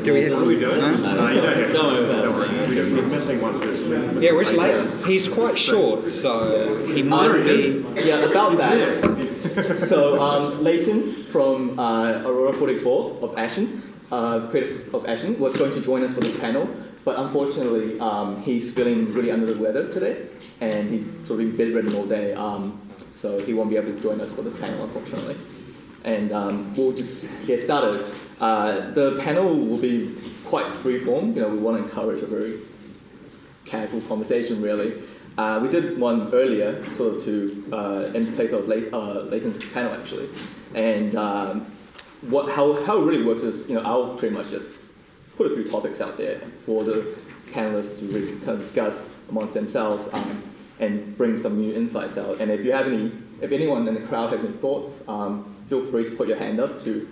Do we have What are we doing? No? You don't have to. Don't worry. We're missing one person. Yeah, where's Leighton? He's quite short, so he might be... Yeah, about that. So Leighton from Aurora 44 of Ashen, creator of Ashen, was going to join us for this panel, but unfortunately he's feeling really under the weather today, and he's sort of been bedridden all day, so he won't be able to join us for this panel, unfortunately. And we'll just get started. The panel will be quite free-form. We want to encourage a very casual conversation, really. We did one earlier, sort of to in place of Leighton's panel, actually. And how it really works is, I'll pretty much just put a few topics out there for the panelists to really kind of discuss amongst themselves and bring some new insights out. And if anyone in the crowd has any thoughts, feel free to put your hand up to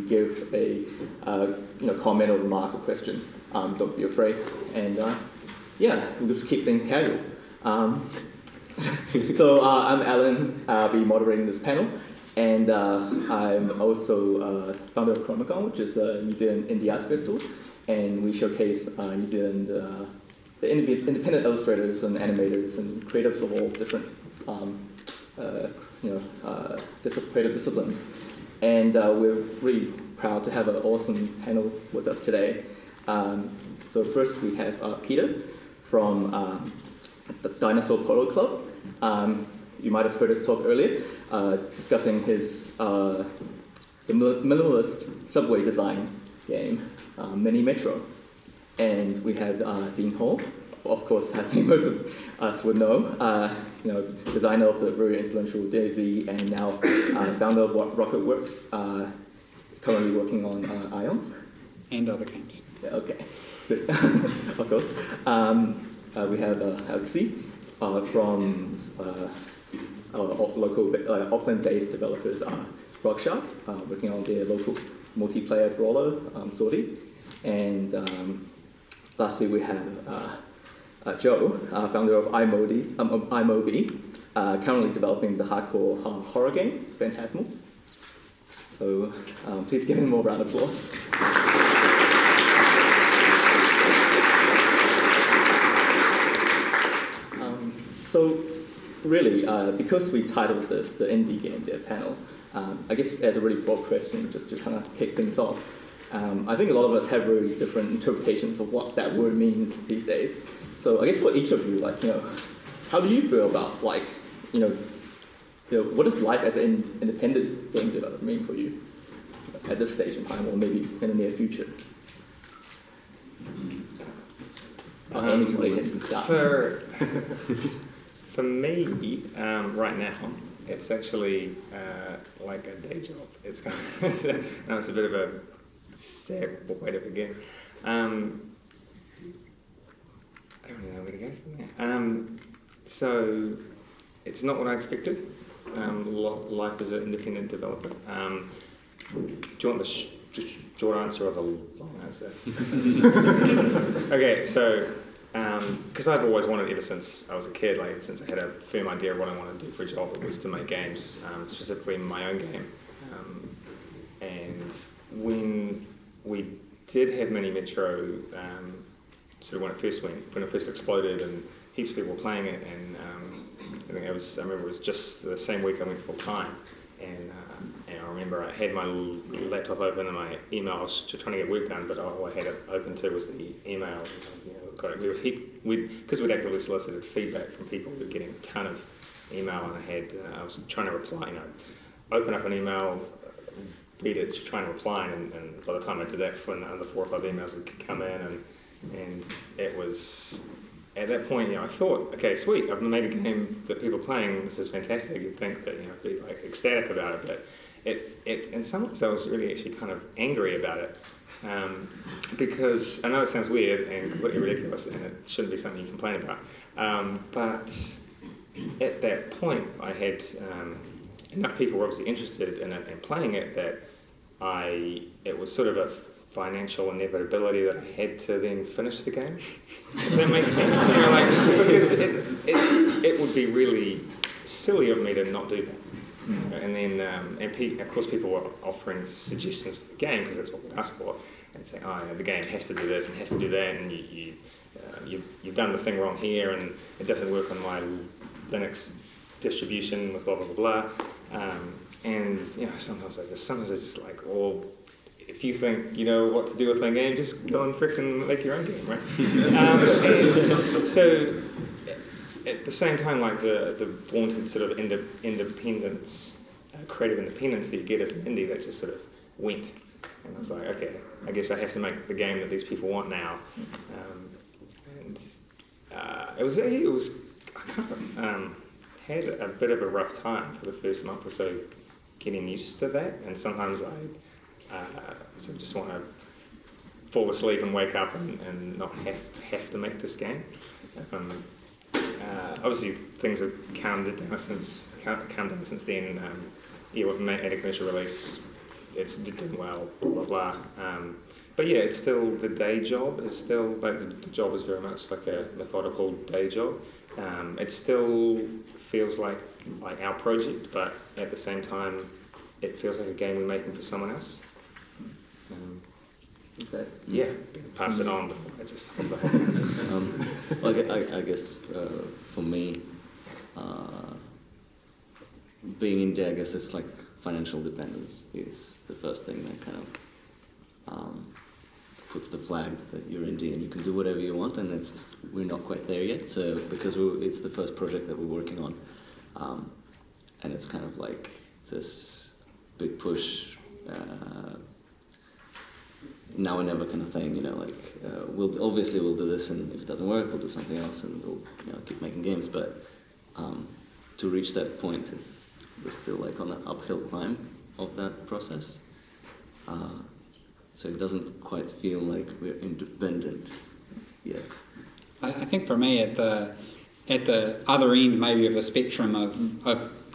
give a comment or remark or question. Don't be afraid. And we'll just keep things casual. So I'm Allan. I'll be moderating this panel. And I'm also founder of Chromacon, which is a New Zealand indie arts festival. And we showcase New Zealand the independent illustrators and animators and creatives of all different creative disciplines. And we're really proud to have an awesome panel with us today. So first we have Peter from the Dinosaur Polo Club. You might have heard us talk earlier, discussing his the minimalist subway design game, Mini Metro. And we have Dean Hall. Of course, I think most of us would know, designer of the very influential DayZ and now founder of Rocketwerkz, currently working on Ion. And other games. Yeah, okay. Of course. We have Alexey from local Auckland-based developers, Frogshark, working on their local multiplayer brawler, Sortie. And lastly, we have Joe, founder of iMobi, currently developing the hardcore horror game, Phantasmal. So please give him a round of applause. So really, because we titled this the Indie Game Dev Panel, I guess as a really broad question, just to kind of kick things off, I think a lot of us have very different interpretations of what that word means these days. So I guess for each of you, how do you feel about what does life as an independent game developer mean for you at this stage in time, or maybe in the near future? Anybody can start. For me, right now, it's actually like a day job. It's it's a bit of a sad way to begin. I don't really know where to go from there. So it's not what I expected. Life as an independent developer. Do you want the short answer or the long answer? Okay, so because I've always wanted, ever since I was a kid, since I had a firm idea of what I wanted to do for a job, it was to make games, specifically my own game. And when we did have Mini Metro, sort of when it first exploded, and heaps of people were playing it, and I remember it was just the same week I went full time, and I remember I had my laptop open and my email. I was just trying to get work done, but all I had it open to was the email. Because we'd actively solicited feedback from people. We were getting a ton of email, and I was trying to reply. Open up an email, read it, just trying to reply, and by the time I did that, another 4 or 5 emails would come in, and it was at that point, I thought, okay, sweet, I've made a game that people are playing. This is fantastic. You'd think that I'd be ecstatic about it, but it in some ways I was really actually kind of angry about it. Because I know it sounds weird and completely ridiculous, and it shouldn't be something you complain about. But at that point, I had enough people were obviously interested in it and playing it that it was sort of a financial inevitability that I had to then finish the game. If that makes sense, because it would be really silly of me to not do that. And then, of course, people were offering suggestions for the game because that's what we'd asked for. and saying, oh, the game has to do this and has to do that, and you've done the thing wrong here, and it doesn't work on my Linux distribution with blah blah blah blah. And sometimes I just like, well, if you think you know what to do with that game, just go and frickin' make your own game, right? And so at the same time, like the vaunted sort of independence, creative independence that you get as an indie, that just sort of went. And I was like, okay, I guess I have to make the game that these people want now. It was I kind of had a bit of a rough time for the first month or so getting used to that, and sometimes I sort of just want to fall asleep and wake up and not have to make this game. Obviously, things have calmed down since then. We've made a commercial release. It's doing well. Blah blah blah. But yeah, it's still the day job. It's still like the job is very much like a methodical day job. It still feels like our project, but at the same time, it feels like a game we're making for someone else. Is that? Yeah, pass it on before I just hold I guess for me, being indie, I guess it's like financial dependence is the first thing that kind of puts the flag that you're indie and you can do whatever you want, and we're not quite there yet. So because it's the first project that we're working on, and it's kind of like this big push. Now or never kind of thing, we'll do this, and if it doesn't work, we'll do something else, and we'll keep making games. But to reach that point, we're still like on the uphill climb of that process. So it doesn't quite feel like we're independent yet. I think for me, at the other end, maybe of a spectrum of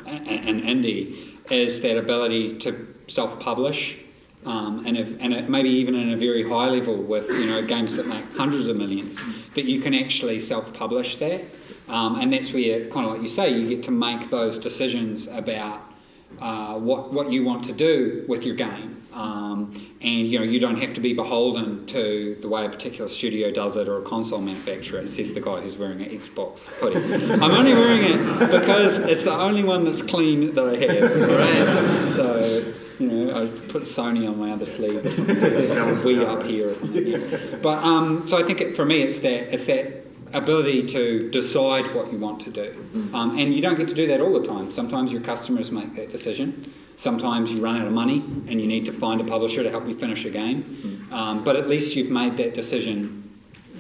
an indie, is that ability to self-publish. And maybe even in a very high level with games that make hundreds of millions, that you can actually self-publish that, and that's where, kind of like you say, you get to make those decisions about what you want to do with your game, and you don't have to be beholden to the way a particular studio does it or a console manufacturer, says the guy who's wearing an Xbox hoodie. I'm only wearing it because it's the only one that's clean that I have, right? So I put Sony on my other sleeve or something, Wii up here or something. Yeah. But so I think for me, it's that ability to decide what you want to do, and you don't get to do that all the time. Sometimes your customers make that decision. Sometimes you run out of money and you need to find a publisher to help you finish a game. But at least you've made that decision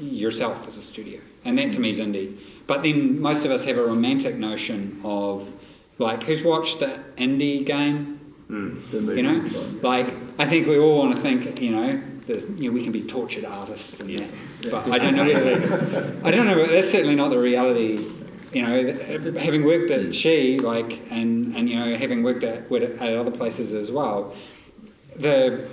yourself as a studio, and that to me is indie. But then most of us have a romantic notion of, like, who's watched the indie game? I think we all want to think, we can be tortured artists and that. But I don't know. But that's certainly not the reality. Having worked at and having worked at other places as well, the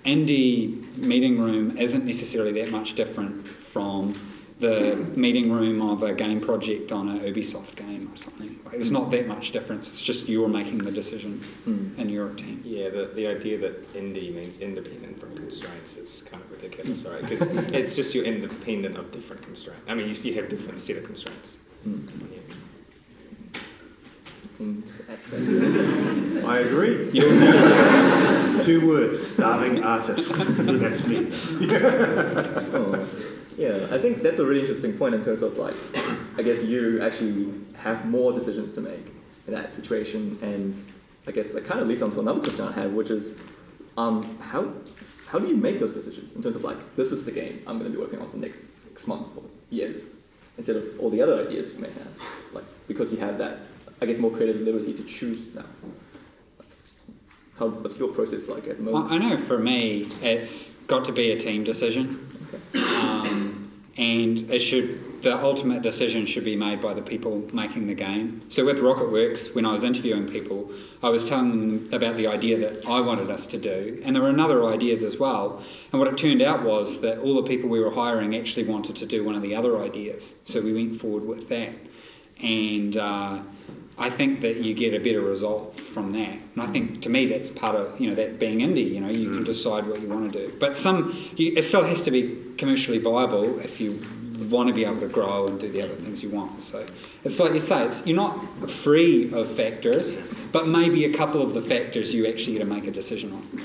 indie meeting room isn't necessarily that much different from the meeting room of a game project on a Ubisoft game or something. There's not that much difference. It's just you're making the decision and you're a team. Yeah, the idea that indie means independent from constraints is kind of ridiculous, right? Because it's just you're independent of different constraints. I mean, you have different set of constraints. I agree. 2 words: starving artist. That's me. Yeah, I think that's a really interesting point in terms of, like, I guess you actually have more decisions to make in that situation, and I guess it kind of leads on to another question I have, which is, how do you make those decisions in terms of, like, this is the game I'm going to be working on for the next 6 months or years, instead of all the other ideas you may have, like, because you have that, I guess, more creative liberty to choose now. What's your process like at the moment? I know for me, it's got to be a team decision. Okay. And the ultimate decision should be made by the people making the game. So with Rocketwerkz, when I was interviewing people, I was telling them about the idea that I wanted us to do, and there were other ideas as well. And what it turned out was that all the people we were hiring actually wanted to do one of the other ideas. So we went forward with that. And I think that you get a better result from that. And I think, to me, that's part of, that being indie, you can decide what you want to do. But it still has to be commercially viable if you want to be able to grow and do the other things you want. So it's like you say, you're not free of factors, but maybe a couple of the factors you actually get to make a decision on.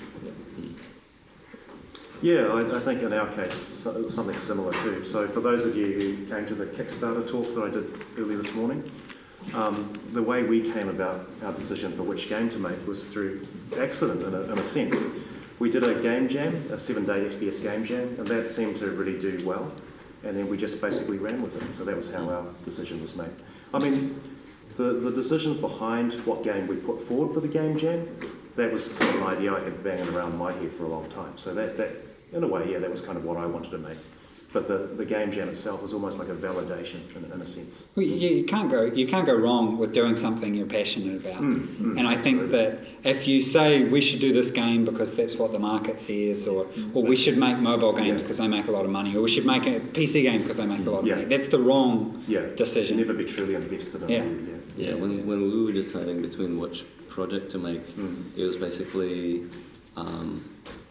Yeah, I think in our case, something similar too. So for those of you who came to the Kickstarter talk that I did earlier this morning, the way we came about our decision for which game to make was through accident, in a sense. We did a game jam, a 7-day FPS game jam, and that seemed to really do well. And then we just basically ran with it. So that was how our decision was made. I mean, the decisions behind what game we put forward for the game jam, that was sort of an idea I had banging around in my head for a long time. So that in a way, yeah, that was kind of what I wanted to make. But the game jam itself was almost like a validation in a sense. Well, you can't go wrong with doing something you're passionate about. And I think that if you say we should do this game because that's what the market says, or we should make mobile games because they make a lot of money, or we should make a PC game because they make a lot of money, that's the wrong decision. Never be truly invested in it. Yeah, when we were deciding between which project to make, it was basically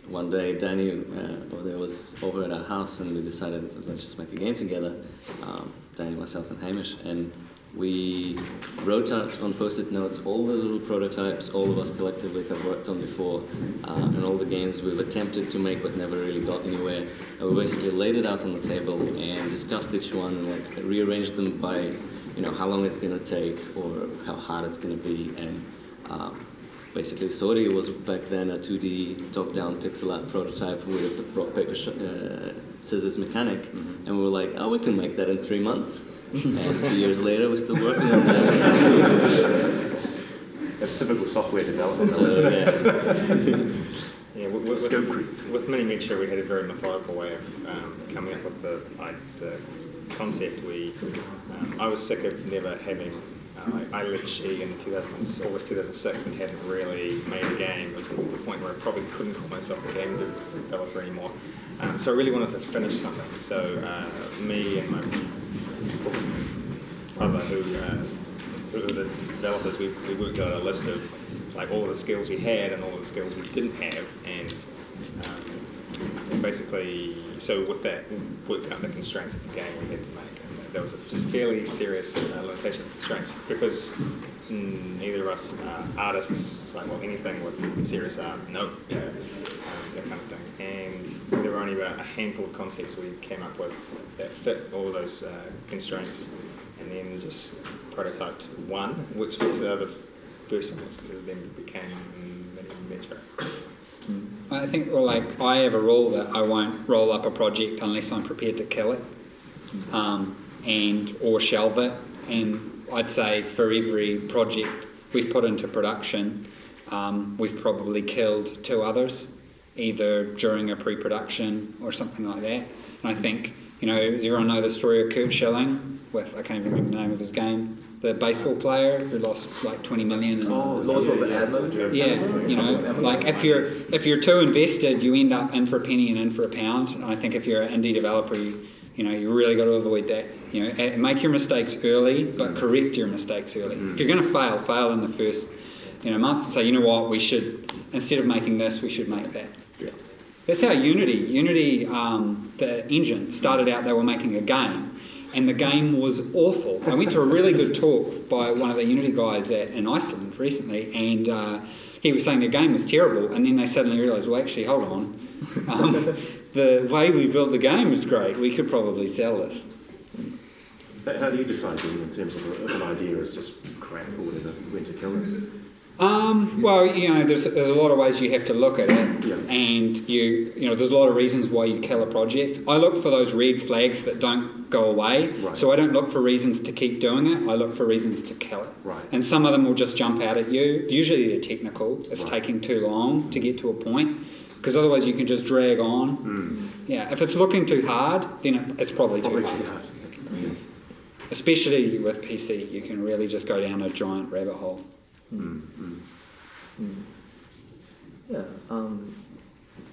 one day Danny there was over at our house and we decided let's just make a game together, Danny, myself and Hamish, and we wrote out on post-it notes all the little prototypes all of us collectively have worked on before, and all the games we've attempted to make but never really got anywhere, and we basically laid it out on the table and discussed each one and rearranged them by how long it's going to take or how hard it's going to be, and basically Sorry was back then a 2D top-down pixel art prototype with a rock, paper, scissors mechanic, and we were like, oh, we can make that in 3 months. And 2 years later, we're still working on that. That's typical software development, isn't it? Yeah, with Mini Metra, we had a very methodical way of coming up with the concept. I was sick of never having. I left She in August 2006 and hadn't really made a game. It was to the point where I probably couldn't call myself a game developer anymore. So I really wanted to finish something. So me and my brother, who were the developers, we worked out a list of all the skills we had and all the skills we didn't have, and basically, so with that, we worked out the constraints of the game we had to make. There was a fairly serious limitation of constraints because neither of us are artists. It's like, well, anything with serious art, no, that kind of thing. And there were only about a handful of concepts we came up with that fit all those constraints, and then just prototyped one, which was the first one, which then became Mini Metra. I think, I have a rule that I won't roll up a project unless I'm prepared to kill it. Or shelve it, and I'd say for every project we've put into production, we've probably killed 2 others, either during a pre-production or something like that. And I think, does everyone know the story of Kurt Schilling with, I can't even remember the name of his game, the baseball player who lost like 20 million. Lords of the Adler. If you're too invested, you end up in for a penny and in for a pound. And I think if you're an indie developer, you really got to avoid that. Make your mistakes early, but correct your mistakes early. If you're going to fail in the first, months, and say, what, we should, instead of making this, we should make that. Yeah. That's how Unity, the engine, started out. They were making a game, and the game was awful. I went to a really good talk by one of the Unity guys in Iceland recently, and he was saying the game was terrible, and then they suddenly realised, well, actually, hold on. The way we built the game is great. We could probably sell this. How do you decide then, in terms of if an idea is just crap or whatever, when to kill it? There's a lot of ways you have to look at it, and there's a lot of reasons why you kill a project. I look for those red flags that don't go away, so I don't look for reasons to keep doing it. I look for reasons to kill it. Right. And some of them will just jump out at you. Usually they're technical. It's taking too long to get to a point. Because otherwise you can just drag on. Yeah, if it's looking too hard, then it's probably too hard. Especially with PC, you can really just go down a giant rabbit hole. Yeah.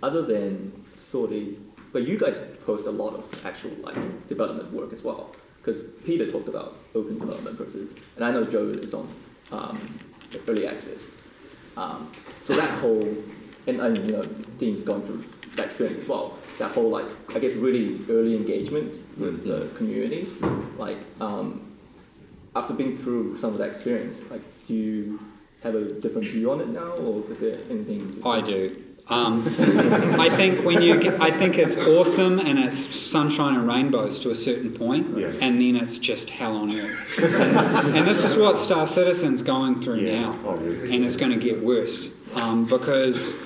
Other than Sorry, but you guys post a lot of actual development work as well. Because Peter talked about open development process, and I know Joe is on early access. So that whole, and you know, Dean's gone through that experience as well. That whole, like, I guess, really early engagement with the community. Like, after being through some of that experience, like, do you have a different view on it now, or is there anything? I do. I think I think it's awesome and it's sunshine and rainbows to a certain point, and then it's just hell on earth. And this is what Star Citizen's going through now, and it's going to get worse because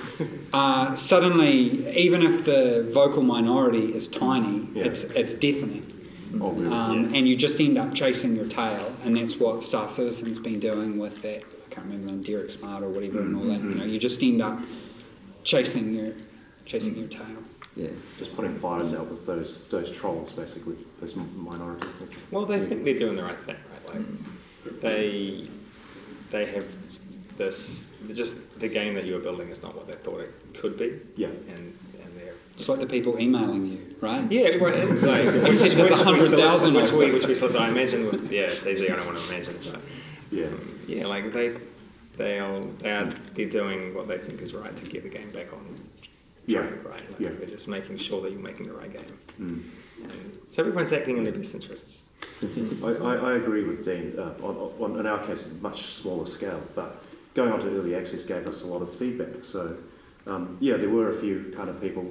suddenly, even if the vocal minority is tiny, it's deafening. And you just end up chasing your tail, and that's what Star Citizen's been doing with that. I can't remember, Derek Smart or whatever, and all that. You know, you just end up chasing your tail. Yeah. Just putting fires out with those trolls, basically, those minority. Well, they think they're doing the right thing, right? Like they have this. Just the game that you were building is not what they thought it could be. Yeah. And they're. It's like the people emailing you, right? Yeah, right. It's like Except there's 100,000 which I imagine with DayZ. I don't want to imagine, but Yeah. like they're doing what they think is right to get the game back on track, right? Like they're just making sure that you're making the right game. And so everyone's acting in their best interests. I agree with Dean. On, in our case, much smaller scale, but going on to early access gave us a lot of feedback. So, there were a few kind of people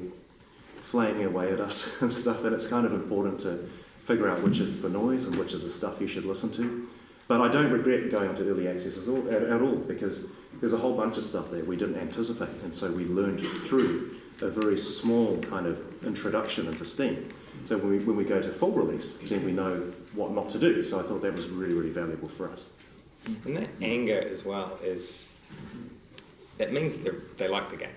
flaying away at us and stuff, and it's kind of important to figure out which is the noise and which is the stuff you should listen to. But I don't regret going on to early access at all, because there's a whole bunch of stuff that we didn't anticipate, and so we learned through a very small kind of introduction into Steam. So when we go to full release, then we know what not to do. So I thought that was really, really valuable for us. And that anger as well it means they like the game.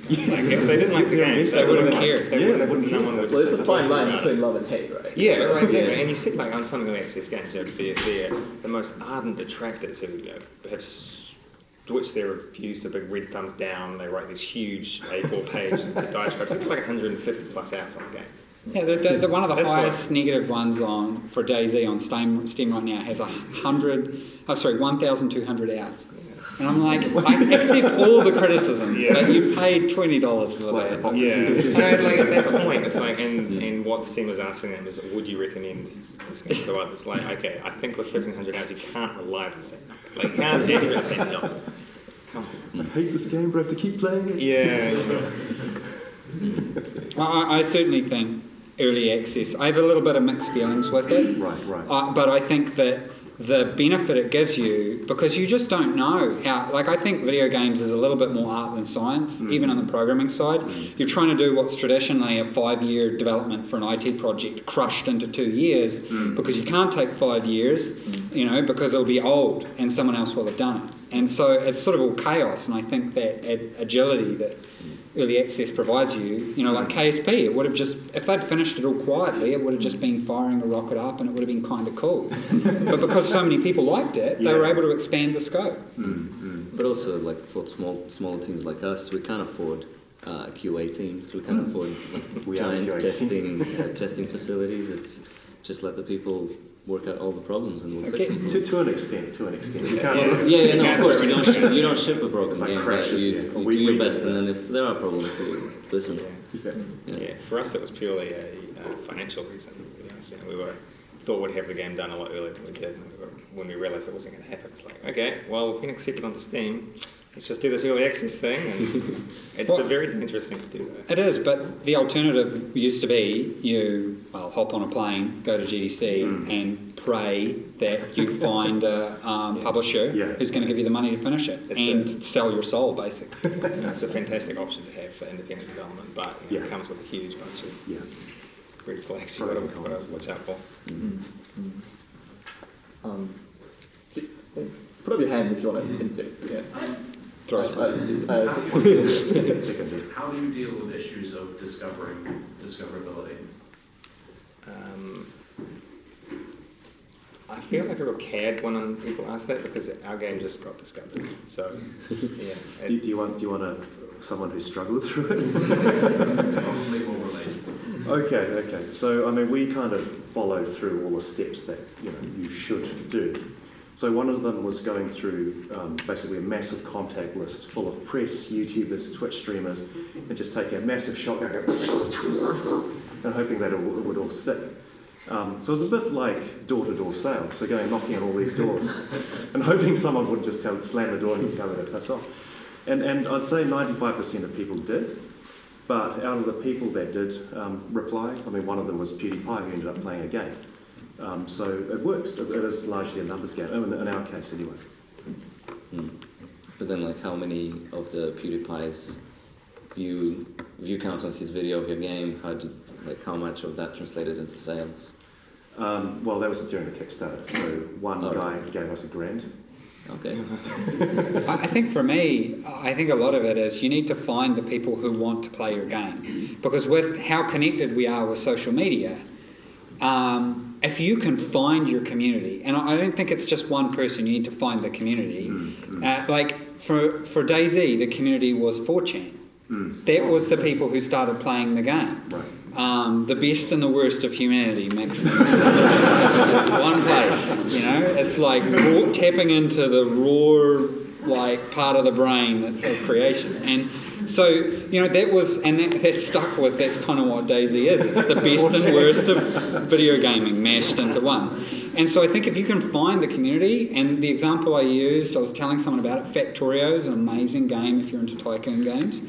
Like if they didn't like the game, they wouldn't care. They wouldn't. No one would. Well, there's a fine line between love and hate, right? Yeah, right. Yeah. And you said like on some early access games, they're the most ardent detractors who have switched their reviews to big red thumbs down. They write this huge A4 page diatribe. I think like 150 plus hours on the game. Yeah, the one of the highest negative ones for DayZ on Steam right now has 1,200 hours. And I'm like, I accept all the criticism, but you paid $20 for that. Yeah. And like at that point, it's like, and what Steam was asking them is, would you recommend this game to others? Like, okay, I think with 1,500 hours, you can't reliably say no. Like, you can't anybody say no. Come on. I hate this game, but I have to keep playing it. Yeah. I certainly think early access, I have a little bit of mixed feelings with it. Right. But I think that the benefit it gives you, because you just don't know how, like I think video games is a little bit more art than science, even on the programming side. You're trying to do what's traditionally a 5-year development for an IT project crushed into 2 years, because you can't take 5 years, because it'll be old and someone else will have done it. And so it's sort of all chaos, and I think that agility that early access provides you, like KSP, it would have just, if they'd finished it all quietly, it would have just been firing a rocket up and it would have been kind of cool. But because so many people liked it, they were able to expand the scope. But also, like, for smaller teams like us, we can't afford QA teams, we can't afford giant testing facilities. It's just let the people work out all the problems and we'll fix them. To an extent. You can't. Of course. You don't ship a broken like game, crashes, you do your best, and then if there are problems, you listen. Yeah. For us, it was purely a financial reason. We thought we'd have the game done a lot earlier than we did. And when we realised that wasn't going to happen, it's like, okay, well, we can accept it onto Steam. Let's just do this early access thing, and it's a very dangerous thing to do. It is, but the alternative used to be you hop on a plane, go to GDC, and pray that you find a publisher who's going to give you the money to finish it and sell your soul, basically. It's a fantastic option to have for independent development, but it comes with a huge bunch of red flags you've got to watch out for. Put up your hand if you want to interject. Throw it. How do you deal with issues of discoverability? I feel like a real cad when people ask that because our game just got discovered. So, yeah. Do you want someone who struggled through it? Probably more relatable. Okay. So I mean, we kind of follow through all the steps that you should do. So one of them was going through basically a massive contact list full of press, YouTubers, Twitch streamers, and just taking a massive shotgun and hoping that it would all stick. So it was a bit like door-to-door sales, so going knocking on all these doors and hoping someone would just slam the door and you tell them to piss off. And I'd say 95% of people did, but out of the people that did reply, I mean, one of them was PewDiePie, who ended up playing a game. So it works. It is largely a numbers game, in our case anyway. But then, like, how many of the PewDiePie's view count on his video of your game? How much of that translated into sales? Well, that was during the Kickstarter. So one guy gave us $1,000. Okay. I think for me, I think a lot of it is you need to find the people who want to play your game. Because with how connected we are with social media, if you can find your community, and I don't think it's just one person, you need to find the community. Like for DayZ, the community was 4chan. That was the people who started playing the game. Right. The best and the worst of humanity mixed in one place. You know, it's like tapping into the raw, like, part of the brain that's of creation. And so, you know, that stuck with. That's kind of what DayZ is. It's the best and worst of video gaming mashed into one. And so I think if you can find the community, and the example I used, I was telling someone about it. Factorio is an amazing game if you're into tycoon games.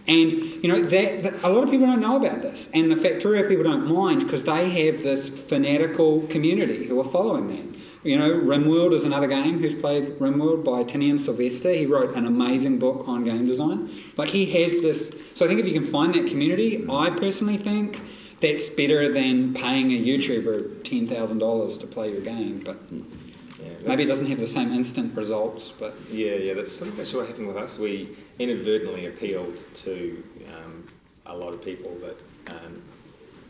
And, you know, that a lot of people don't know about this. And the Factorio people don't mind because they have this fanatical community who are following that. You know, RimWorld is another game. Who's played RimWorld by Tinian Sylvester? He wrote an amazing book on game design. Like, he has this... So I think if you can find that community, I personally think that's better than paying a YouTuber $10,000 to play your game. But maybe it doesn't have the same instant results, but... Yeah, that's sort of actually what happened with us. We inadvertently appealed to a lot of people that...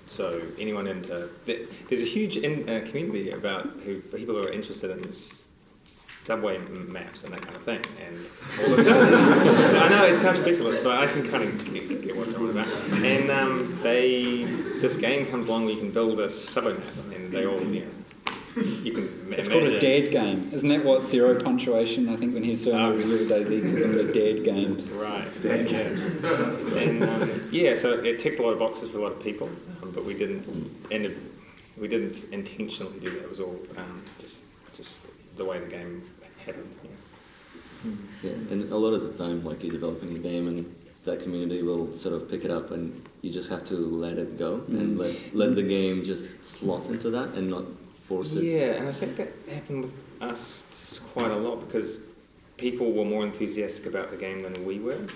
So anyone into... There's a huge community about people who are interested in subway maps and that kind of thing. And all this stuff. I know it sounds ridiculous, but I can kind of get what they're on about. And this game comes along where you can build a subway map, and they all, you know... You can it's called a dad game. Isn't that what Zero Punctuation, I think, when he was doing a review of DayZ, called them the dad games. Right. Dad games. And so it ticked a lot of boxes for a lot of people, but we didn't intentionally do that. It was all just the way the game happened. Yeah, and a lot of the time, like, you're developing a game and that community will sort of pick it up and you just have to let it go and let the game just slot into that and not force it. Yeah, and I think that happened with us quite a lot because people were more enthusiastic about the game than we were.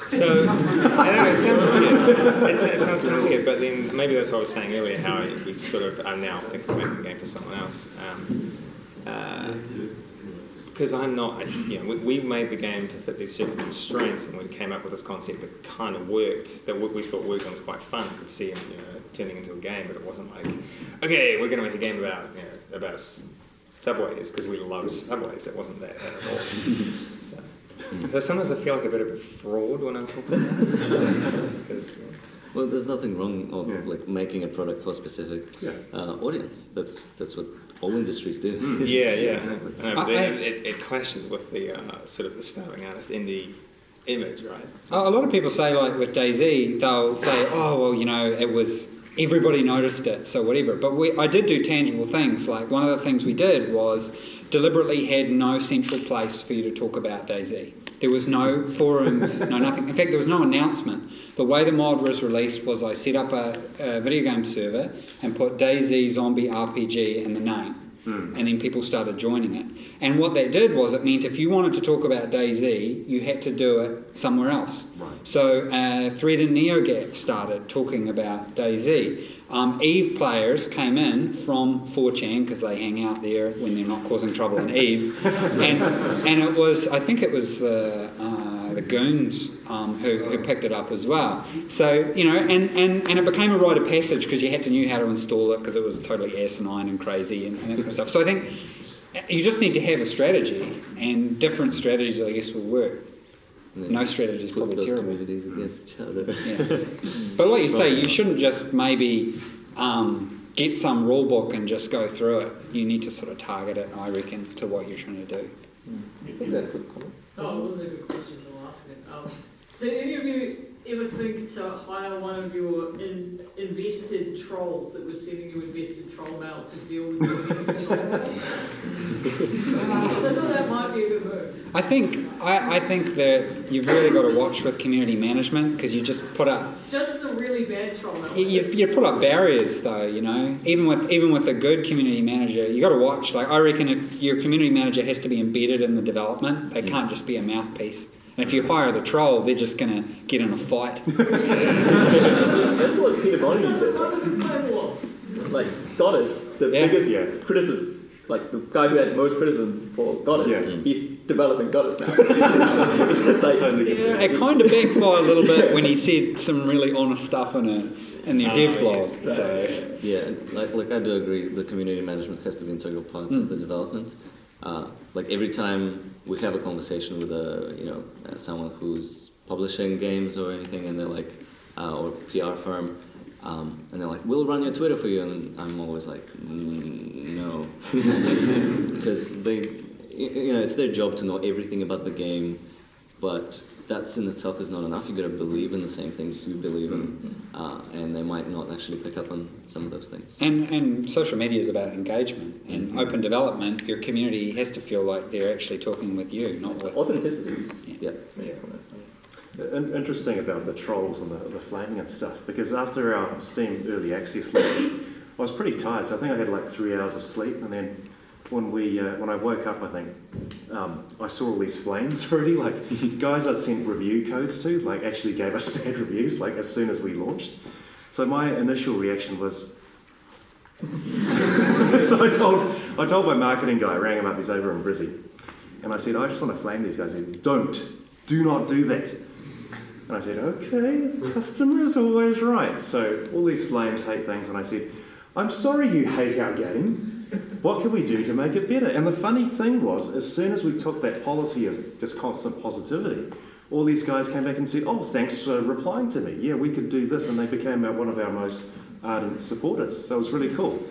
So, I know, it sounds weird. It sounds kind of weird, but then maybe that's what I was saying earlier, how we sort of are now thinking of making a game for someone else. Because I'm not, you know, we made the game to fit these certain constraints, and we came up with this concept that kind of worked, that we thought worked and was quite fun. We could see it, you know, turning into a game, but it wasn't like, okay, we're going to make a game about, you know, about subways because we love subways. It wasn't that at all. So sometimes I feel like a bit of a fraud when I'm talking about it. Well, there's nothing wrong of like making a product for a specific audience. That's what all industries do. Yeah. Exactly. It clashes with the sort of the starving artist indie image, right? A lot of people say, like with DayZ, they'll say, oh, well, you know, it was, everybody noticed it, so whatever. But I did do tangible things. Like, one of the things we did was deliberately had no central place for you to talk about DayZ. There was no forums, no nothing. In fact, there was no announcement. The way the mod was released was I set up a video game server and put DayZ Zombie RPG in the name. And then people started joining it. And what that did was it meant if you wanted to talk about DayZ, you had to do it somewhere else. Right. So Thread and NeoGAF started talking about DayZ. EVE players came in from 4chan because they hang out there when they're not causing trouble in EVE. and it was, I think it was the goons who picked it up as well. So, you know, and it became a rite of passage because you had to know how to install it because it was totally asinine and crazy and that kind of stuff. So I think you just need to have a strategy, and different strategies, I guess, will work. No strategy is probably terrible. Communities against each other. Yeah. But like you say, you shouldn't just maybe get some rule book and just go through it. You need to sort of target it, I reckon, to what you're trying to do. I think that's a good comment. Oh, it wasn't a good question for last minute. Did any of you ever think to hire one of your invested trolls that was sending you invested troll mail to deal with your invested troll mail? I thought that might be a good move. I think that you've really got to watch with community management, because you just put up Just the really bad troll mail. you put up barriers, though. Even with a good community manager, you got to watch. Like, I reckon if your community manager has to be embedded in the development, they can't just be a mouthpiece. And if you hire the troll, they're just going to get in a fight. That's what Peter Bonniman said. Like, Goddess, the biggest criticism, like the guy who had the most criticism for Goddess, he's developing Goddess now. It's like, It kind of backfired a little bit when he said some really honest stuff in their dev blog. Yes. So Yeah, like I do agree, the community management has to be an integral part of the development. Like every time we have a conversation with someone who's publishing games or anything, and they're like, or PR firm, and they're like, we'll run your Twitter for you, and I'm always like, no, because it's their job to know everything about the game, but that in itself is not enough. You got to believe in the same things you believe in, and they might not actually pick up on some of those things. and social media is about engagement and open development. Your community has to feel like they're actually talking with you, not with authenticity. Yeah. Interesting about the trolls and the flaming and stuff, because after our Steam early access launch, I was pretty tired, so I think I had like 3 hours of sleep, and then when I woke up, I think I saw all these flames already. Like, guys I sent review codes to, like, actually gave us bad reviews, like, as soon as we launched. So my initial reaction was, so I told my marketing guy, rang him up, he's over in Brizzy, and I said, I just want to flame these guys. He said, do not do that. And I said, okay, the customer is always right. So all these flames hate things, and I said, I'm sorry you hate our game. What can we do to make it better? And the funny thing was, as soon as we took that policy of just constant positivity, all these guys came back and said, oh, thanks for replying to me. Yeah, we could do this. And they became one of our most ardent supporters. So it was really cool.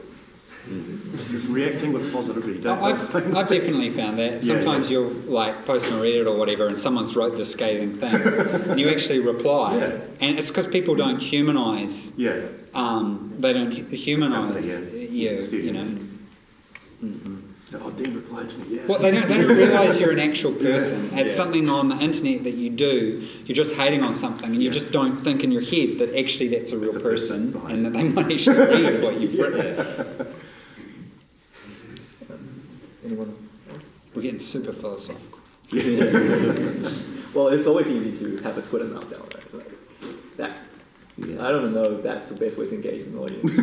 Just reacting with positivity. I've definitely found that. Sometimes you'll like post on Reddit or whatever, and someone's wrote this scathing thing, and you actually reply, and it's because people don't humanise. Yeah. They don't humanise you. Oh, Dean replied to me. Yeah. Well, they don't realise you're an actual person. It's something on the internet that you do. You're just hating on something, and you just don't think in your head that actually that's a real person, and that they might actually read what you've written. Anyone else? We're getting super philosophical. Well, it's always easy to have a Twitter meltdown, right? Like that. Yeah. I don't know if that's the best way to engage an audience.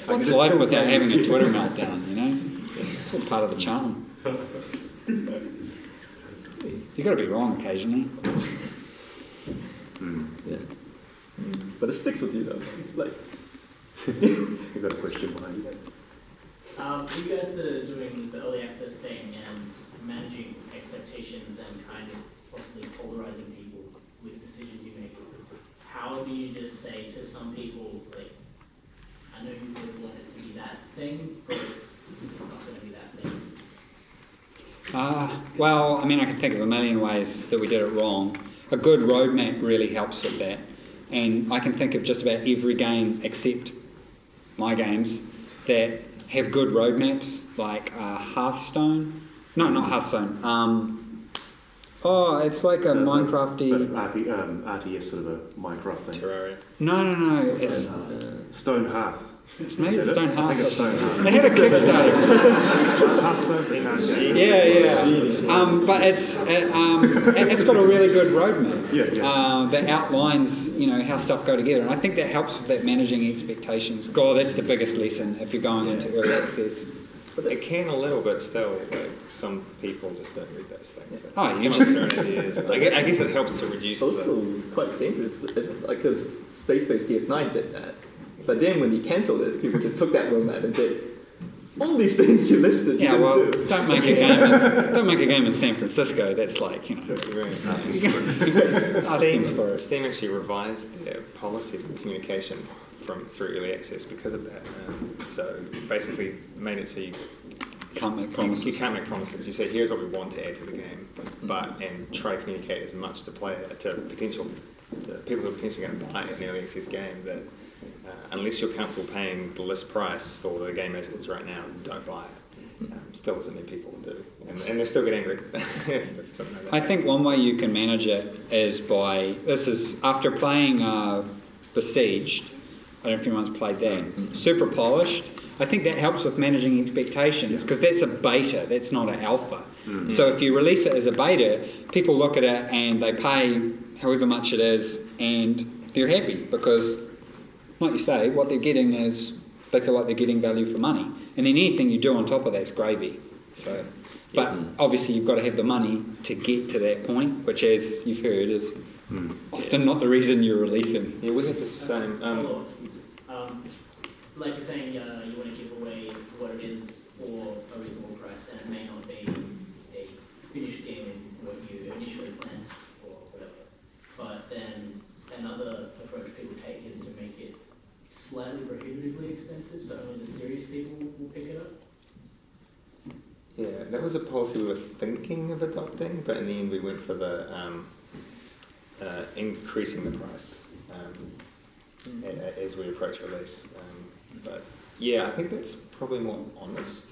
What's life without having a Twitter meltdown, It's all part of the charm. You've got to be wrong occasionally. Yeah. But it sticks with you, though. Like, You've got a question behind you. You guys that are doing the early access thing and managing expectations and kind of possibly polarizing people with decisions you make, how do you just say to some people, like, I know you would want it to be that thing, but it's not going to be that thing? Well, I can think of a million ways that we did it wrong. A good roadmap really helps with that. And I can think of just about every game except my games that have good roadmaps, like Hearthstone. No, not Hearthstone. It's like a Minecrafty... RTS sort of a Minecraft thing. Terraria. No. It's Stone Hearth. maybe it's Stone Hearth. I think it's Stone Hearth. They had a Kickstarter. Hearthstone's in our game. Yeah. But it's got a really good roadmap. Yeah. That outlines, how stuff go together, and I think that helps with that managing expectations. God, that's the biggest lesson if you're going into early access. But it can a little bit still. Like, some people just don't read those things. Oh, you Come just- on, current ideas. I guess it helps to reduce also quite dangerous, isn't it? Like, because Space-Based DF9 did that. But then when he cancelled it, people just took that roadmap and said, all these things you listed, you didn't do. Don't make a game in San Francisco. That's like, asking for it. Steam actually revised their policies on communication through early access because of that. So basically made it so you Can't make promises. You can't make promises. You say, here's what we want to add to the game, and try to communicate as much to people who are potentially going to buy an early access game that unless you're comfortable paying the list price for the game as it is right now, don't buy it. Still doesn't mean people do, and they still get angry. If something like that I think one way you can manage it is after playing Besieged. I don't know if anyone's played that. Super polished. I think that helps with managing expectations because that's a beta, that's not an alpha. So if you release it as a beta, people look at it and they pay however much it is and they're happy because, like you say, what they're getting is they feel like they're getting value for money. And then anything you do on top of that's gravy. So, but obviously you've got to have the money to get to that point, which, as you've heard, is often not the reason you're releasing. Yeah, we have the same. Like you're saying, you want to give away what it is for a reasonable price, and it may not be a finished game in what you initially planned or whatever. But then another approach people take is to make it slightly prohibitively expensive, so only the serious people will pick it up. Yeah, that was a policy we were thinking of adopting, but in the end we went for the increasing the price as we approach release. But yeah, I think that's probably more honest,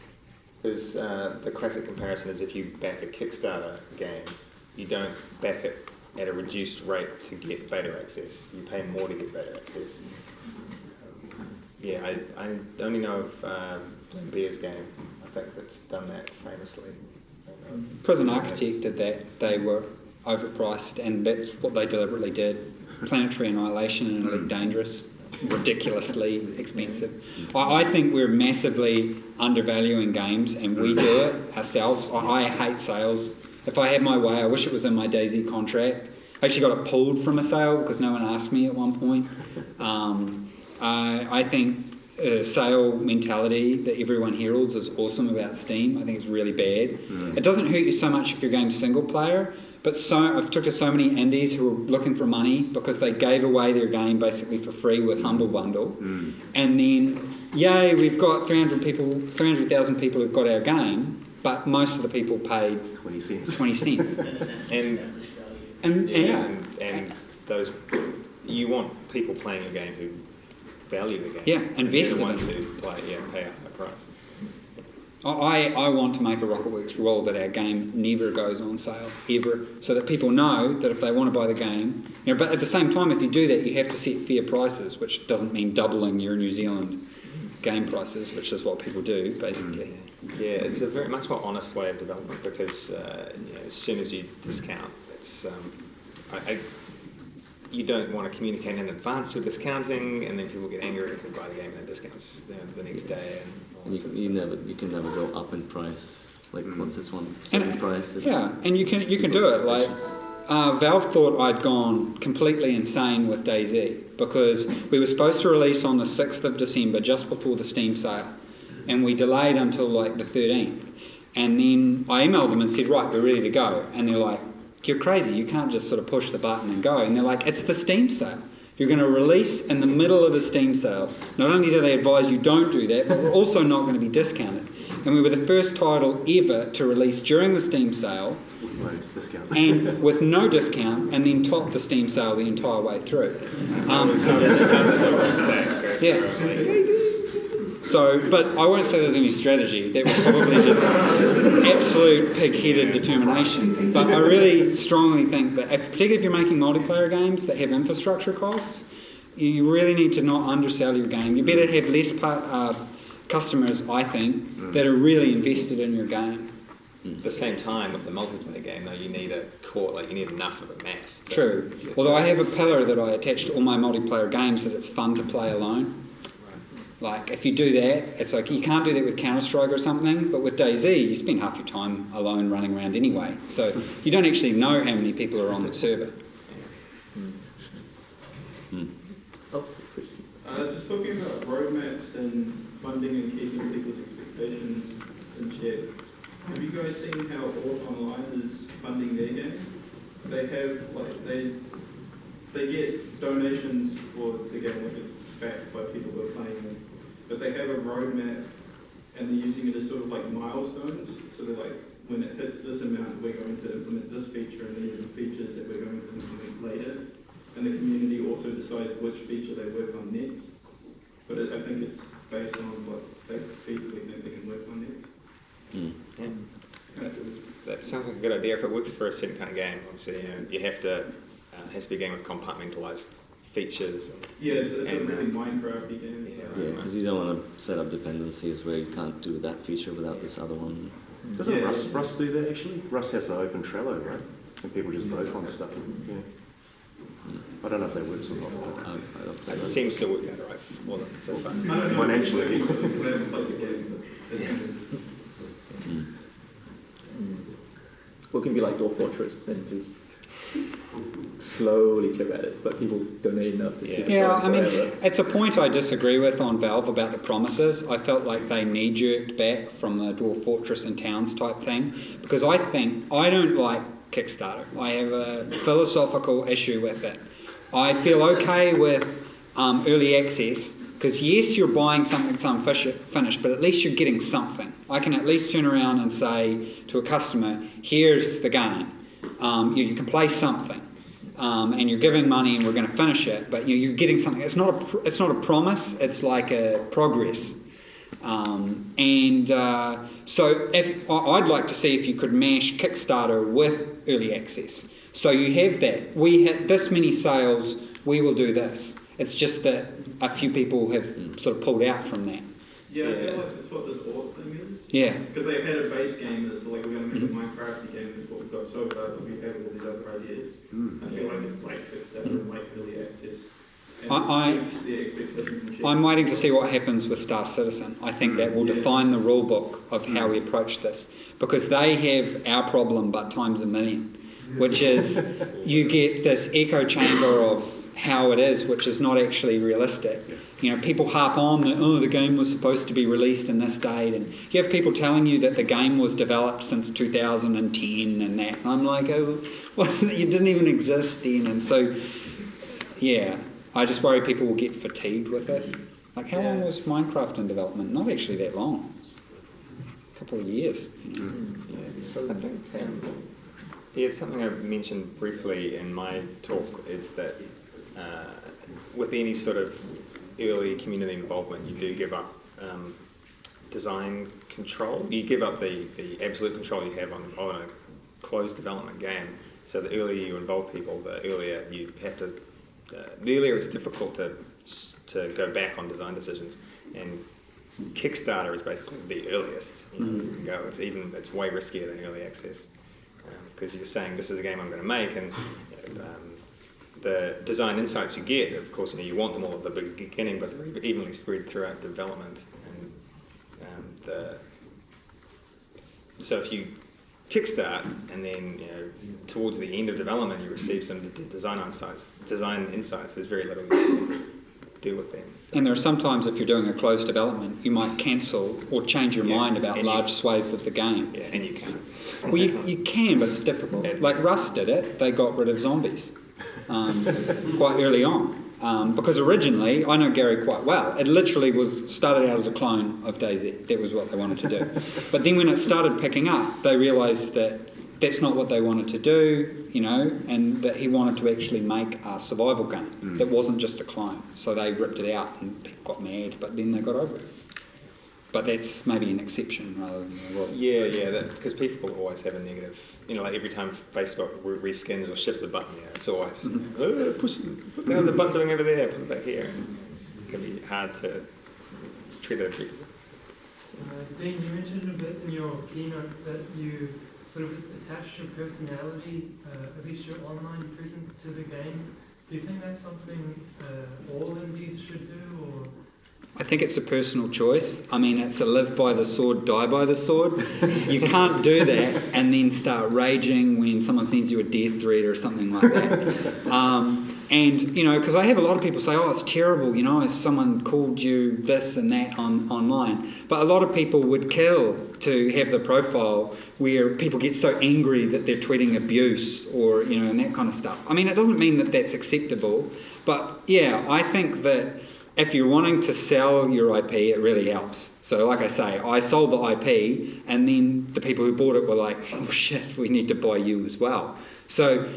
because the classic comparison is if you back a Kickstarter game, you don't back it at a reduced rate to get beta access. You pay more to get beta access. I only know of Blame Beer's game. I think that's done that famously. Prison Architect did that. They were overpriced, and that's what they deliberately did. Planetary Annihilation and Elite Dangerous, ridiculously expensive. I think we're massively undervaluing games, and we do it ourselves. I hate sales. If I had my way, I wish it was in my DayZ contract. I actually got it pulled from a sale because no one asked me at one point. I think sale mentality that everyone heralds is awesome about Steam. I think it's really bad. It doesn't hurt you so much if your game's single player, but I've talked to so many indies who were looking for money because they gave away their game basically for free with Humble Bundle. And then, yay, we've got 300,000 people who've got our game, but most of the people paid 20 cents. 20 cents. And those, you want people playing your game who value the game. Yeah, invested the ones in it. who pay a high price. I want to make a Rocketwerkz rule that our game never goes on sale, ever, so that people know that if they want to buy the game, but at the same time, if you do that, you have to set fair prices, which doesn't mean doubling your New Zealand game prices, which is what people do, basically. Yeah, it's a very much more honest way of development because as soon as you discount, it's you don't want to communicate in advance with discounting, and then people get angry if they buy the game and discounts the next day. And you can never go up in price. Like once it's one certain price. And you can do it. Like Valve thought I'd gone completely insane with DayZ because we were supposed to release on the 6th of December, just before the Steam sale, and we delayed until like the 13th. And then I emailed them and said, right, we're ready to go. And they're like, you're crazy, you can't just sort of push the button and go. And they're like, it's the Steam sale. You're going to release in the middle of a Steam sale. Not only do they advise you don't do that, but we're also not going to be discounted. And we were the first title ever to release during the Steam sale and with no discount, and then top the Steam sale the entire way through. So, but I won't say there's any strategy. That was probably just absolute pig-headed determination. But I really strongly think that, particularly if you're making multiplayer games that have infrastructure costs, you really need to not undersell your game. You better have less customers, I think, that are really invested in your game. At the same time, with the multiplayer game, though, you need you need enough of a mass. True. Although I have a pillar that I attach to all my multiplayer games that it's fun to play alone. Like, if you do that, it's like you can't do that with Counter-Strike or something, but with DayZ, you spend half your time alone running around anyway. So you don't actually know how many people are on the server. Just talking about roadmaps and funding and keeping people's expectations in check. Have you guys seen how Aught Online is funding their game? They have, they get donations for the game, like it's backed by people who are playing them. But they have a roadmap and they're using it as sort of like milestones. So they're like, when it hits this amount, we're going to implement this feature, and these are the features that we're going to implement later. And the community also decides which feature they work on next. But I think it's based on what they feasibly think they can work on next. Yeah. It's kind of cool. That sounds like a good idea if it works for a certain kind of game. Obviously, you have to has to be a game with compartmentalized features. And, Yeah, it's a really Minecraft-y game. Yeah, So. Yeah, because you don't want to set up dependencies where you can't do that feature without this other one. Doesn't Rust do that actually? Rust has the open Trello, right? And people just vote on stuff. Yeah. I don't know if that works or not. I don't play it that. seems to work out right. Well, so far. I don't know. Financially. I haven't played the game, but it's Or it can be like Dwarf Fortress and just slowly chip at it, but people donate enough to keep it Yeah, going I mean, forever. it's a point I disagree with on Valve about the promises. I felt like they knee-jerked back from the Dwarf Fortress and Towns type thing, because I don't like Kickstarter. I have a philosophical issue with it. I feel okay with early access, because yes, you're buying something that's unfinished, but at least you're getting something. I can at least turn around and say to a customer, here's the game. You can play something, and you're giving money, and we're going to finish it. But you're getting something. It's not a promise. It's like a progress. So I'd like to see if you could mash Kickstarter with early access. So you have that. We hit this many sales. We will do this. It's just that a few people have sort of pulled out from that. Yeah, I feel like that's what this Orc thing is. Yeah. Because they had a base game that's like, we're going to make a Minecraft game, that's what we've got so far, but we have all these other ideas. I feel like it's like Kickstarter and like early access. And the expectations and shit. I'm waiting to see what happens with Star Citizen. I think that will define the rule book of how we approach this, because they have our problem but times a million, which is you get this echo chamber of how it is, which is not actually realistic. People harp on that, the game was supposed to be released in this date, and you have people telling you that the game was developed since 2010 and that. And I'm like, well, you didn't even exist then. And so, yeah, I just worry people will get fatigued with it. Like, how long was Minecraft in development? Not actually that long. A couple of years. Yeah, it's something I mentioned briefly in my talk is that with any sort of early community involvement, you do give up design control. You give up the absolute control you have on a closed development game. So the earlier you involve people, the earlier you have to. The earlier it's difficult to go back on design decisions. And Kickstarter is basically the earliest you can go. It's way riskier than early access because you're saying this is a game I'm going to make, and the design insights you get, of course, you want them all at the beginning, but they're evenly spread throughout development. And so if you kickstart and then towards the end of development you receive some design insights, there's very little you can do with them. So. And there are sometimes, if you're doing a closed development, you might cancel or change your mind about large swathes of the game. Yeah, and you can't. Well, you can, but it's difficult. Like Rust did it, they got rid of zombies quite early on. Because originally, I know Gary quite well, it literally started out as a clone of DayZ. That was what they wanted to do. But then when it started picking up, they realised that that's not what they wanted to do, and that he wanted to actually make a survival game that wasn't just a clone. So they ripped it out and people got mad, but then they got over it. But that's maybe an exception rather than a rule. Yeah, because people always have a negative. Like every time Facebook reskins or shifts a button, it's always put down the button doing over there, put it back here. It can be hard to treat it objectively. Dean, you mentioned a bit in your keynote that you sort of attach your personality, at least your online presence, to the game. Do you think that's something all indies should do, or? I think it's a personal choice. I mean, it's a live by the sword, die by the sword. You can't do that and then start raging when someone sends you a death threat or something like that. And, because I have a lot of people say, it's terrible, if someone called you this and that online. But a lot of people would kill to have the profile where people get so angry that they're tweeting abuse or, and that kind of stuff. I mean, it doesn't mean that that's acceptable. But, yeah, I think that if you're wanting to sell your IP, it really helps. So like I say, I sold the IP, and then the people who bought it were like, oh shit, we need to buy you as well. So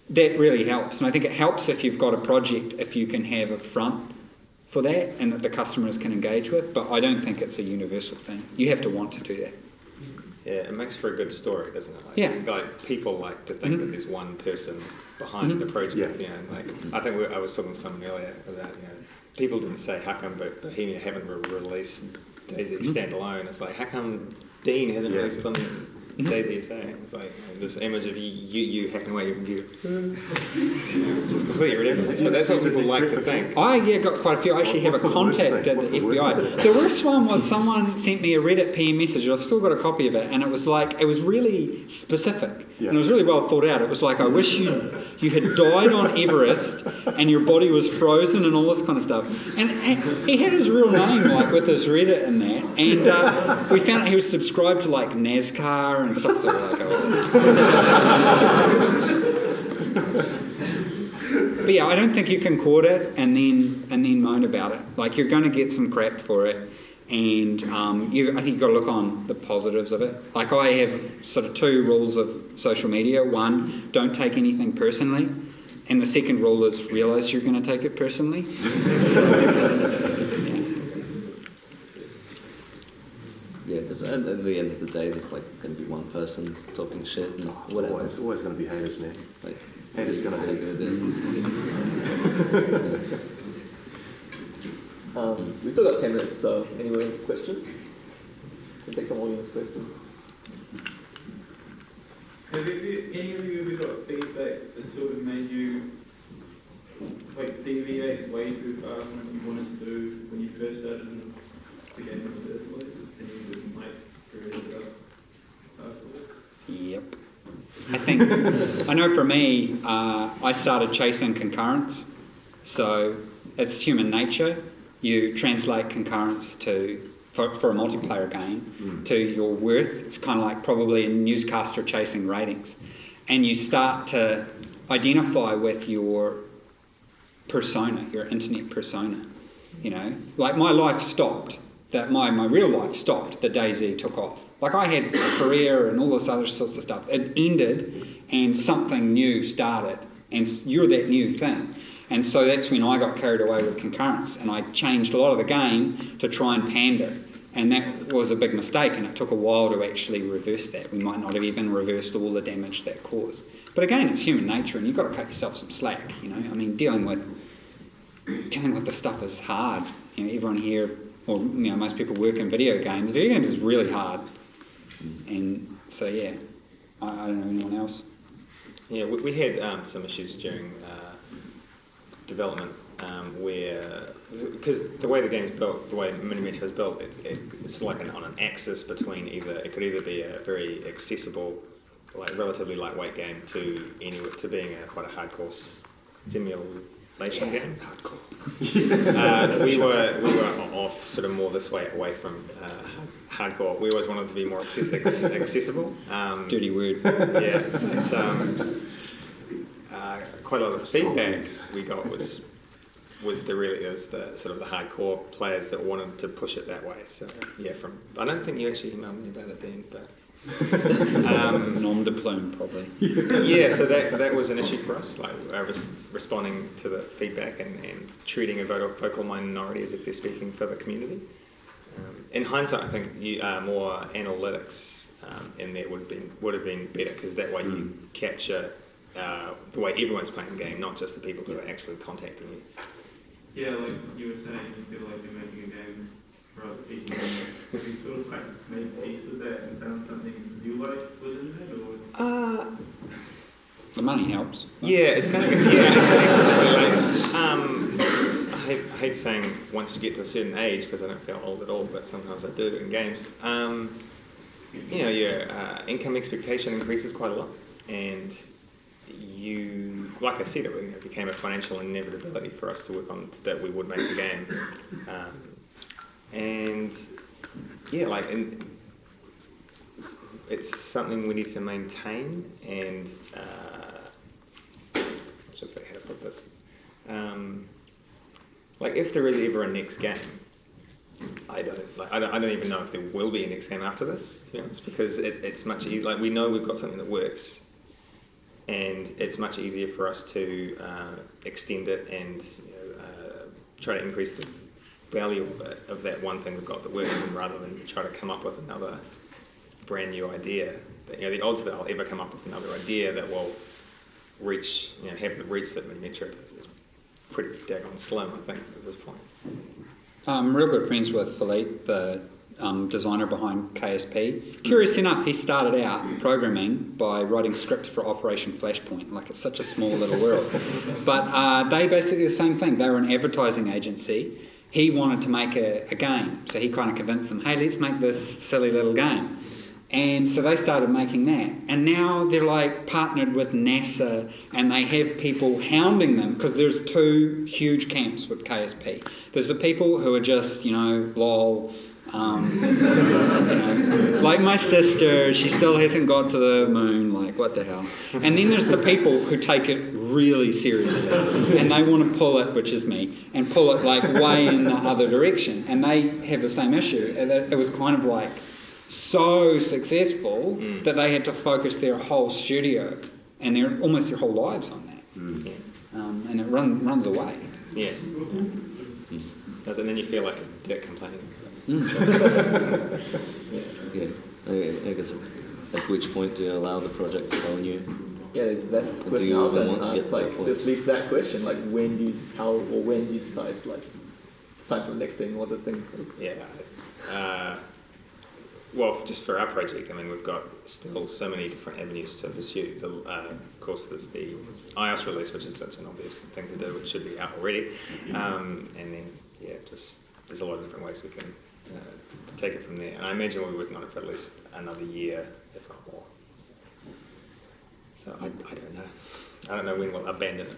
that really helps. And I think it helps if you've got a project, if you can have a front for that and that the customers can engage with, but I don't think it's a universal thing. You have to want to do that. Yeah, it makes for a good story, doesn't it? Like, Yeah. Like people like to think that there's one person behind the project. Yeah. You know, like I think I was talking to someone earlier about, you know, people didn't say how come Bohemia haven't released DayZ standalone. It's like, how come Dean hasn't released something DayZ saying? It's like, you know, this image of you hacking away your computer. It's just completely ridiculous. But that's what people like to think. I got quite a few. I actually have a What's the worst contact thing? at What's the the worst FBI. thing? The worst one was someone sent me a Reddit PM message. I've still got a copy of it, and it was like, it was really specific. Yeah. And it was really well thought out. It was like, I wish you had died on Everest and your body was frozen and all this kind of stuff. And he had his real name, like, with his Reddit and that. And we found out he was subscribed to, like, NASCAR and stuff. So we're like, But yeah, I don't think you can court it and then moan about it. Like, you're going to get some crap for it, and I think you've got to look on the positives of it. Like, I have sort of 2 rules of social media. One, don't take anything personally, and the second rule is realise you're going to take it personally. Yeah, because at the end of the day, there's like going to be one person talking shit and whatever. It's always going to be haters, man. Like, Haters going to hate. We've still got 10 minutes, so any more questions? We'll take some audience questions. Have any of you ever got feedback that sort of made you like deviate way too far from what you wanted to do when you first started in the game in the first place, and you didn't like screw it up afterwards? Yep. I know for me, I started chasing concurrence. So it's human nature. You translate concurrence for a multiplayer game to your worth. It's kind of like probably a newscaster chasing ratings. And you start to identify with your persona, your internet persona. You know, like my life stopped, that my real life stopped the DayZ took off. Like, I had a career and all this other sorts of stuff. It ended and something new started, and you're that new thing. And so that's when I got carried away with concurrence, and I changed a lot of the game to try and pander. And that was a big mistake, and it took a while to actually reverse that. We might not have even reversed all the damage that caused. But again, it's human nature, and you've got to cut yourself some slack, you know. I mean, dealing with the stuff is hard. You know, everyone here, or you know, most people work in video games. Video games is really hard. And so, yeah, I don't know anyone else. Yeah, we had some issues during development where, because the way the game's built, the way Minimetro is built, it's like on an axis between it could either be a very accessible, like relatively lightweight game to being quite a hardcore simulation game. Hardcore. We were off sort of more this way, away from hardcore. We always wanted to be more accessible. Dirty word. Yeah, quite a lot of feedback we got was the sort of the hardcore players that wanted to push it that way. So yeah, I don't think you actually emailed me about it then, but non-diplomed probably. Yeah, so that was an issue for us. Like, responding to the feedback and treating a vocal minority as if they're speaking for the community. In hindsight, I think more analytics in there would have been better, because that way you capture the way everyone's playing the game, not just the people who are actually contacting you. Yeah, like you were saying, you feel like you're making a game for other people. Have you sort of like made peace with that and found something you like within that, or? The money helps. Yeah, it's kind of I hate saying once you get to a certain age, because I don't feel old at all, but sometimes I do in games. You know, your income expectation increases quite a lot, and you, like I said, it became a financial inevitability for us to work on that we would make the game, and yeah, like it's something we need to maintain, and how to put this. like if there is ever a next game, I don't even know if there will be a next game after this, to be honest, because it's much easier. Like we know we've got something that works, and it's much easier for us to extend it and try to increase the value of that one thing we've got that works, rather than try to come up with another brand new idea. But, the odds that I'll ever come up with another idea that will reach, have the reach that Metric is pretty daggone slim, I think, at this point. I'm real good friends with Philippe, the designer behind KSP. Curious enough, he started out programming by writing scripts for Operation Flashpoint. Like, it's such a small little world. But they basically the same thing. They were an advertising agency. He wanted to make a game, so he kind of convinced them, hey, let's make this silly little game. And so they started making that. And now they're like partnered with NASA, and they have people hounding them, because there's two huge camps with KSP. There's the people who are just, lol, like my sister, she still hasn't got to the moon, like what the hell. And then there's the people who take it really seriously, and they want to pull it, which is me, and pull it like way in the other direction. And they have the same issue. And it was kind of like so successful that they had to focus their whole studio and almost their whole lives on that. And it runs away. Yeah. And then you feel like a dick complaining. Yeah, I guess at which point do you allow the project to own you? Yeah, that's the question I was going to ask. Like, this leads to that question. Like, when do you decide, like, it's time for the next thing, or this thing? Yeah. Well, just for our project, I mean, we've got still so many different avenues to pursue. Of course, there's the iOS release, which is such an obvious thing to do, which should be out already. And then, just there's a lot of different ways we can take it from there. And I imagine we'll be working on it for at least another year, if not more. So I don't know. I don't know when we'll abandon it.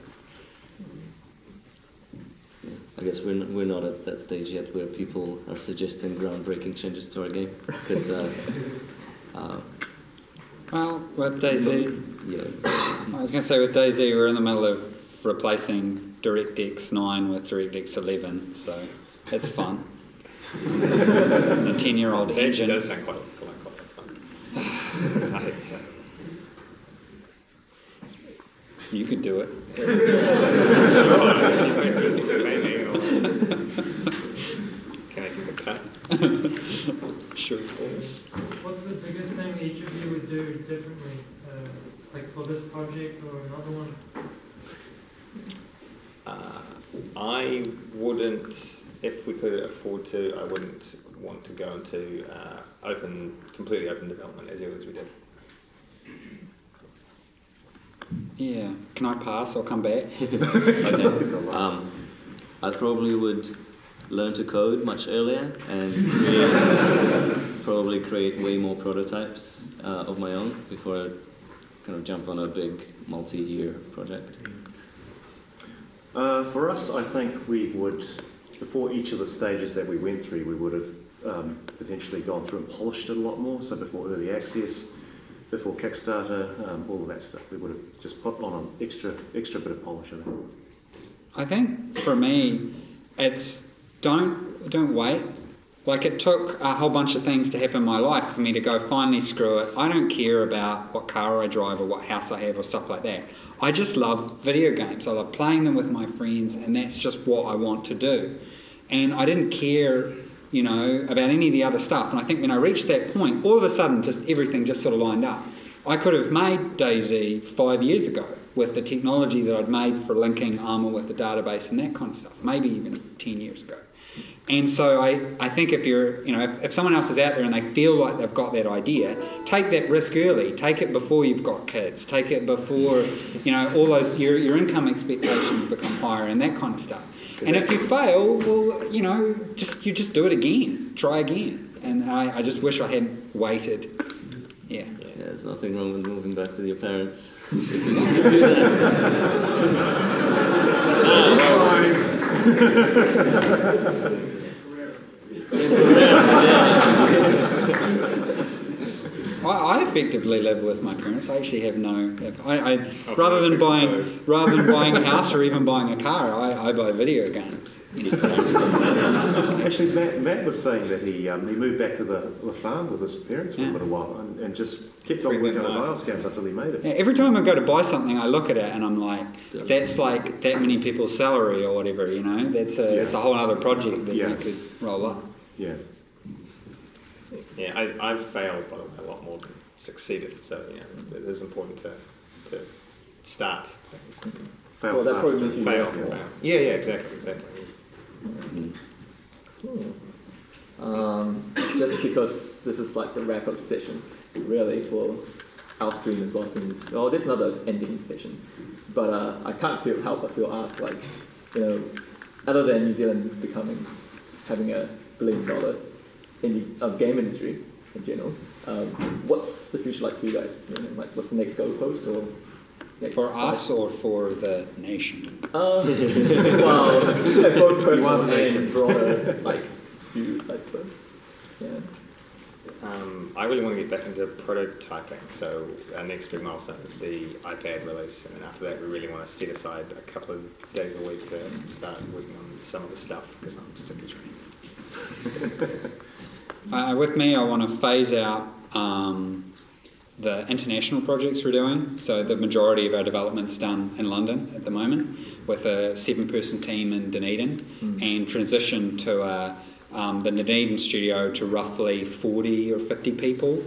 Yeah, I guess we're not at that stage yet where people are suggesting groundbreaking changes to our game. Because, well, with DayZ, I was going to say with DayZ, we're in the middle of replacing DirectX 9 with DirectX 11, so it's fun. A 10-year-old engine. It does sound quite fun. I hate to say it. You could do it. Can I give a cut? Sure. What's the biggest thing each of you would do differently, like for this project or another one? I wouldn't, if we could afford to, I wouldn't want to go into completely open development as early as we did. Yeah. Can I pass or come back? I probably would learn to code much earlier and probably create way more prototypes of my own before I kind of jump on a big multi-year project. For us, I think we would, before each of the stages that we went through, we would have potentially gone through and polished it a lot more. So before early access, before Kickstarter, all of that stuff, we would have just put on an extra bit of polish of it. I think for me, it's don't wait. Like, it took a whole bunch of things to happen in my life for me to go, finally, screw it. I don't care about what car I drive or what house I have or stuff like that. I just love video games. I love playing them with my friends, and that's just what I want to do. And I didn't care, about any of the other stuff. And I think when I reached that point, all of a sudden, just everything just sort of lined up. I could have made DayZ 5 years ago with the technology that I'd made for linking Armour with the database and that kind of stuff, maybe even 10 years ago. And so I think if you're, if someone else is out there and they feel like they've got that idea, take that risk early. Take it before you've got kids. Take it before, all those, your income expectations become higher and that kind of stuff. And if you fail, well, you just do it again. Try again. And I just wish I had waited. Yeah. Yeah, there's nothing wrong with moving back with your parents. If you need to do that. I effectively live with my parents. I actually have no. Rather than buying a house or even buying a car, I buy video games. Actually, Matt was saying that he moved back to the farm with his parents for a little while and just kept on working on his IELTS games until he made it. Yeah, every time I go to buy something, I look at it and I'm like, that's like that many people's salary or whatever. You know, it's a whole other project that you could roll up. Yeah. Yeah, I've failed, by the way, a lot more than succeeded. So, it is important to start things. Fail that fast. probably means you Fail. work more. Yeah, exactly. Cool. Just because this is like the wrap-up session, really, for our stream as well. So, there's another ending session. But I can't help but feel asked, like, other than New Zealand having $1 billion in the game industry in general, what's the future like for you guys? Like, what's the next goalpost or next For us or for the nation? Well, both personal and broader, like, views, I suppose. Yeah. I really want to get back into prototyping, so our next big milestone is the iPad release, and then after that we really want to set aside a couple of days a week to start working on some of the stuff, because I'm sick of dreams. With me, I want to phase out the international projects we're doing. So the majority of our development's done in London at the moment with a 7-person team in Dunedin, and transition to the Dunedin studio to roughly 40 or 50 people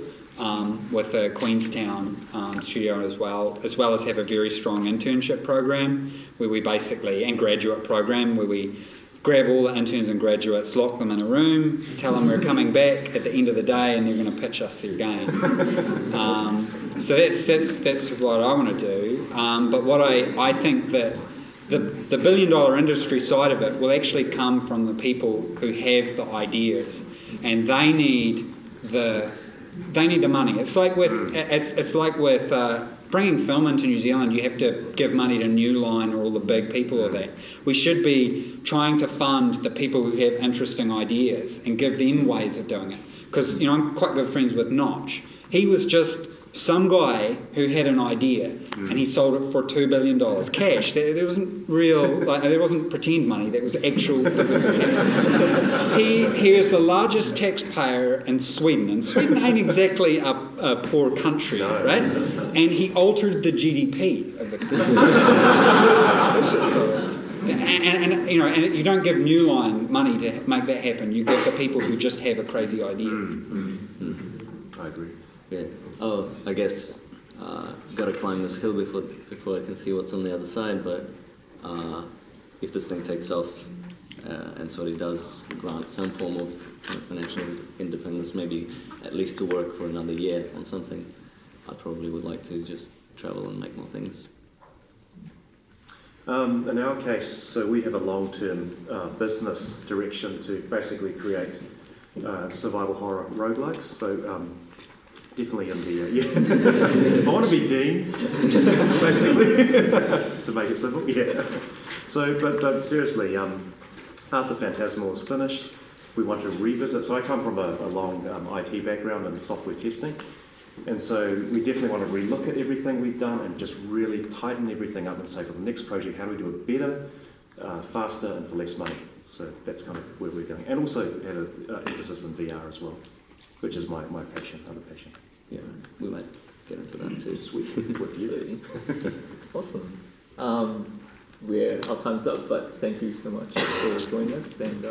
with a Queenstown studio as well as have a very strong internship program where we basically, and graduate program, where we grab all the interns and graduates, lock them in a room, tell them we're coming back at the end of the day and they're going to pitch us their game. So that's what I want to do. But what I think that the $1 billion industry side of it will actually come from the people who have the ideas, and they need the money. It's like with bringing film into New Zealand. You have to give money to New Line or all the big people of that. We should be trying to fund the people who have interesting ideas and give them ways of doing it. Because I'm quite good friends with Notch. He was just some guy who had an idea and he sold it for $2 billion cash. There wasn't real, there wasn't pretend money. That was actual physical cash. He is the largest taxpayer in Sweden, and Sweden ain't exactly a poor country, right? And he altered the GDP of the country. And you don't give New Line money to make that happen. You give the people who just have a crazy idea. I agree. Yeah. Oh, I guess got to climb this hill before I can see what's on the other side. But if this thing takes off and sort of does grant some form of financial independence, maybe at least to work for another year on something, I probably would like to just travel and make more things. In our case, so we have a long-term business direction to basically create survival horror roguelikes. So definitely in the I want to be Dean, basically, to make it simple. Yeah. So, but seriously, after Phantasmal is finished, we want to revisit. So I come from a long IT background and software testing. And so we definitely want to relook at everything we've done and just really tighten everything up and say, for the next project, how do we do it better, faster, and for less money? So that's kind of where we're going. And also have an emphasis in VR as well, which is my passion, other passion. Yeah, we might get into that too. Sweet. With you. Awesome. Our time's up, but thank you so much for joining us, and